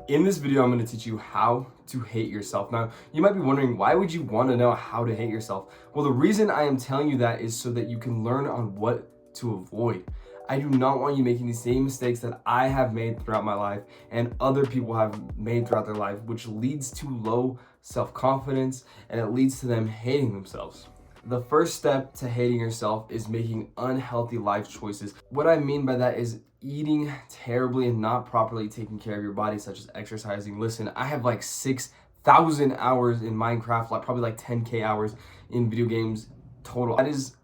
In this video, I'm going to teach you how to hate yourself. Now, you might be wondering, why would you want to know how to hate yourself? Well, the reason I am telling you that is so that you can learn on what to avoid. I do not want you making the same mistakes that I have made throughout my life and other people have made throughout their life, which leads to low self-confidence and it leads to them hating themselves. The first step to hating yourself is making unhealthy life choices. What I mean by that is eating terribly and not properly taking care of your body, such as exercising. Listen, I have like 6,000 hours in Minecraft, like probably like 10K hours in video games total. That is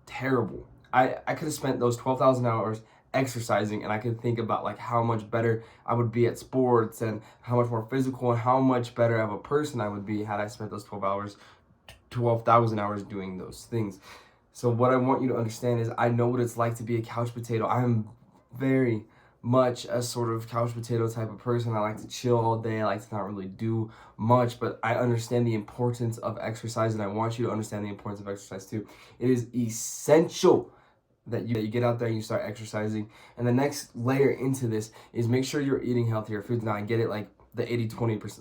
terrible. I could have spent those 12,000 hours exercising and I could think about like how much better I would be at sports and how much more physical and how much better of a person I would be had I spent those 12,000 hours doing those things. So what I want you to understand is I know what it's like to be a couch potato. I am very much a sort of couch potato type of person. I like to chill all day. I like to not really do much, but I understand the importance of exercise and I want you to understand the importance of exercise too. It is essential that you get out there and you start exercising. And the next layer into this is make sure you're eating healthier foods. Now I get it, like the 80-20%.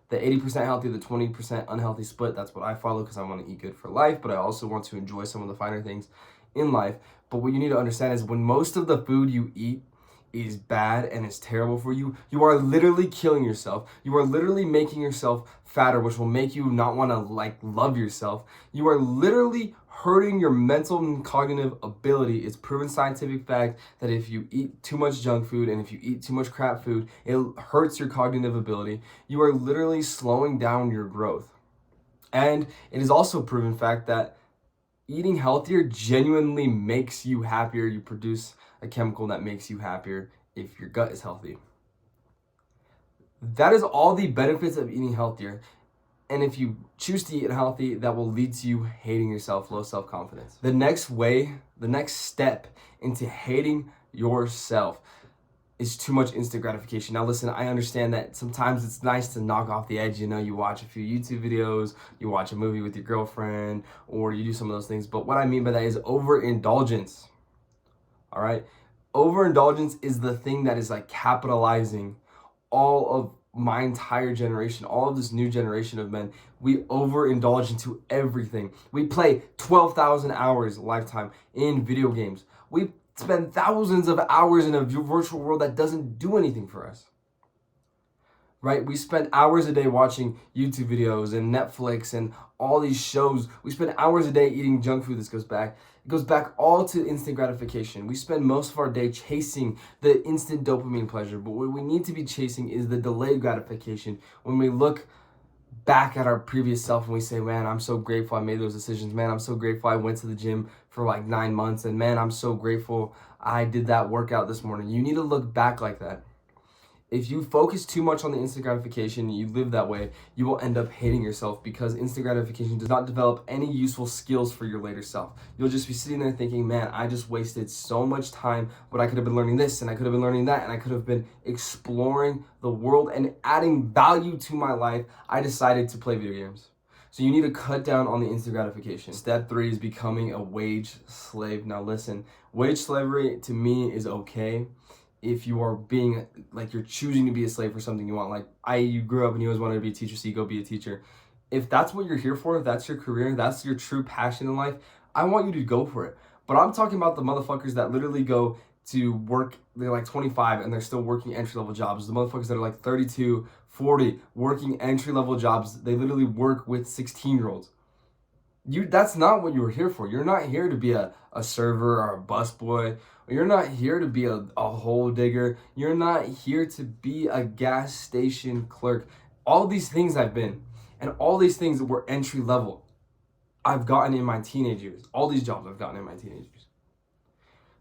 The 80% healthy, the 20% unhealthy split, that's what I follow because I want to eat good for life, but I also want to enjoy some of the finer things in life. But what you need to understand is when most of the food you eat is bad and it's terrible for you, you are literally killing yourself. You are literally making yourself fatter, which will make you not want to like love yourself. You are literally hurting your mental and cognitive ability. It's proven scientific fact that if you eat too much junk food and if you eat too much crap food, it hurts your cognitive ability. You are literally slowing down your growth. And it is also proven fact that eating healthier genuinely makes you happier. You produce a chemical that makes you happier if your gut is healthy. That is all the benefits of eating healthier. And if you choose to eat healthy, that will lead to you hating yourself, low self-confidence. The next step into hating yourself is too much instant gratification. Now listen, I understand that sometimes it's nice to knock off the edge. You know, you watch a few YouTube videos, you watch a movie with your girlfriend, or you do some of those things. But what I mean by that is overindulgence. All right? Overindulgence is the thing that is like capitalizing all of my entire generation, all of this new generation of men. We overindulge into everything. We play 12,000 hours lifetime in video games. We spend thousands of hours in a virtual world that doesn't do anything for us. Right? We spend hours a day watching YouTube videos and Netflix and all these shows. We spend hours a day eating junk food. It goes back all to instant gratification. We spend most of our day chasing the instant dopamine pleasure, but what we need to be chasing is the delayed gratification. When we look back at our previous self and we say, man, I'm so grateful I made those decisions. Man, I'm so grateful I went to the gym for like 9 months. And man, I'm so grateful I did that workout this morning. You need to look back like that. If you focus too much on the instant gratification, you live that way, you will end up hating yourself because instant gratification does not develop any useful skills for your later self. You'll just be sitting there thinking, man, I just wasted so much time, but I could have been learning this and I could have been learning that and I could have been exploring the world and adding value to my life. I decided to play video games. So you need to cut down on the instant gratification. Step 3 is becoming a wage slave. Now listen, wage slavery to me is okay if you are being like you're choosing to be a slave for something you want. Like you grew up and you always wanted to be a teacher, so you go be a teacher. If that's what you're here for, if that's your career, that's your true passion in life, I want you to go for it. But I'm talking about the motherfuckers that literally go to work, they're like 25 and they're still working entry-level jobs. The motherfuckers that are like 32, 40, working entry-level jobs, they literally work with 16-year-olds. That's not what you were here for. You're not here to be a server or a busboy. You're not here to be a hole digger. You're not here to be a gas station clerk. All these things I've been, and all these things that were entry level, I've gotten in my teenage years. All these jobs I've gotten in my teenage years.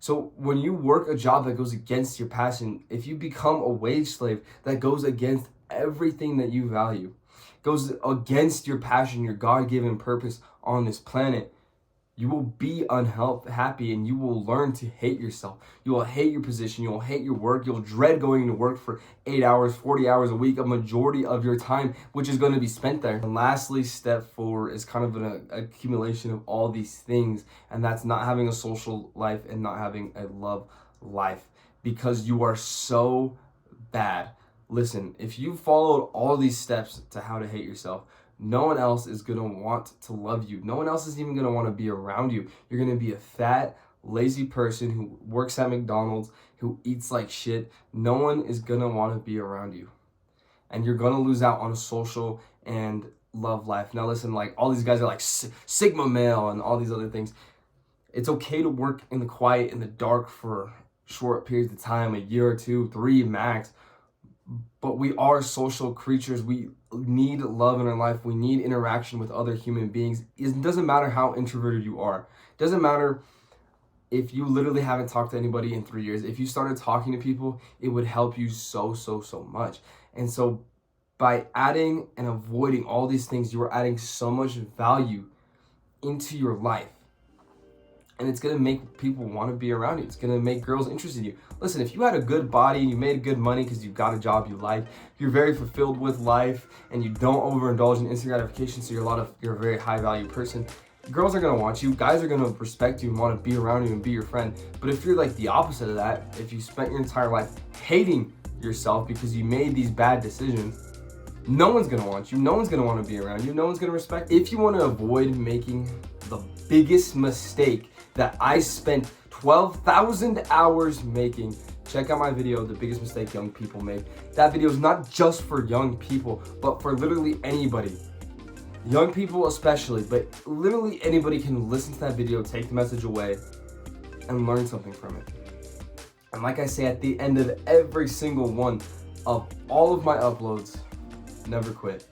So when you work a job that goes against your passion, if you become a wage slave that goes against everything that you value, goes against your passion, your God-given purpose on this planet, you will be unhappy and you will learn to hate yourself. You will hate your position. You will hate your work. You'll dread going to work for 8 hours, 40 hours a week, a majority of your time, which is going to be spent there. And lastly, step 4 is kind of an accumulation of all these things. And that's not having a social life and not having a love life because you are so bad listen, if you followed all these steps to how to hate yourself, no one else is going to want to love you. No one else is even going to want to be around you. You're going to be a fat, lazy person who works at McDonald's, who eats like shit. No one is going to want to be around you. And you're going to lose out on a social and love life. Now listen, like all these guys are like Sigma male and all these other things. It's okay to work in the quiet, in the dark for short periods of time, a year or two, 3 max. But we are social creatures. We need love in our life. We need interaction with other human beings. It doesn't matter how introverted you are. It doesn't matter if you literally haven't talked to anybody in 3 years. If you started talking to people, it would help you so much. And so by adding and avoiding all these things, you are adding so much value into your life. And it's going to make people want to be around you. It's going to make girls interested in you. Listen, if you had a good body, you made good money because you got a job you like, you're very fulfilled with life, and you don't overindulge in instant gratification, so you're a very high value person, girls are going to want you. Guys are going to respect you and want to be around you and be your friend. But if you're like the opposite of that, if you spent your entire life hating yourself because you made these bad decisions, no one's going to want you. No one's going to want to be around you. No one's going to respect you. If you want to avoid making the biggest mistake that I spent 12,000 hours making, check out my video, The Biggest Mistake Young People Make. That video is not just for young people, but for literally anybody. Young people especially, but literally anybody can listen to that video, take the message away, and learn something from it. And like I say at the end of every single one of all of my uploads, never quit.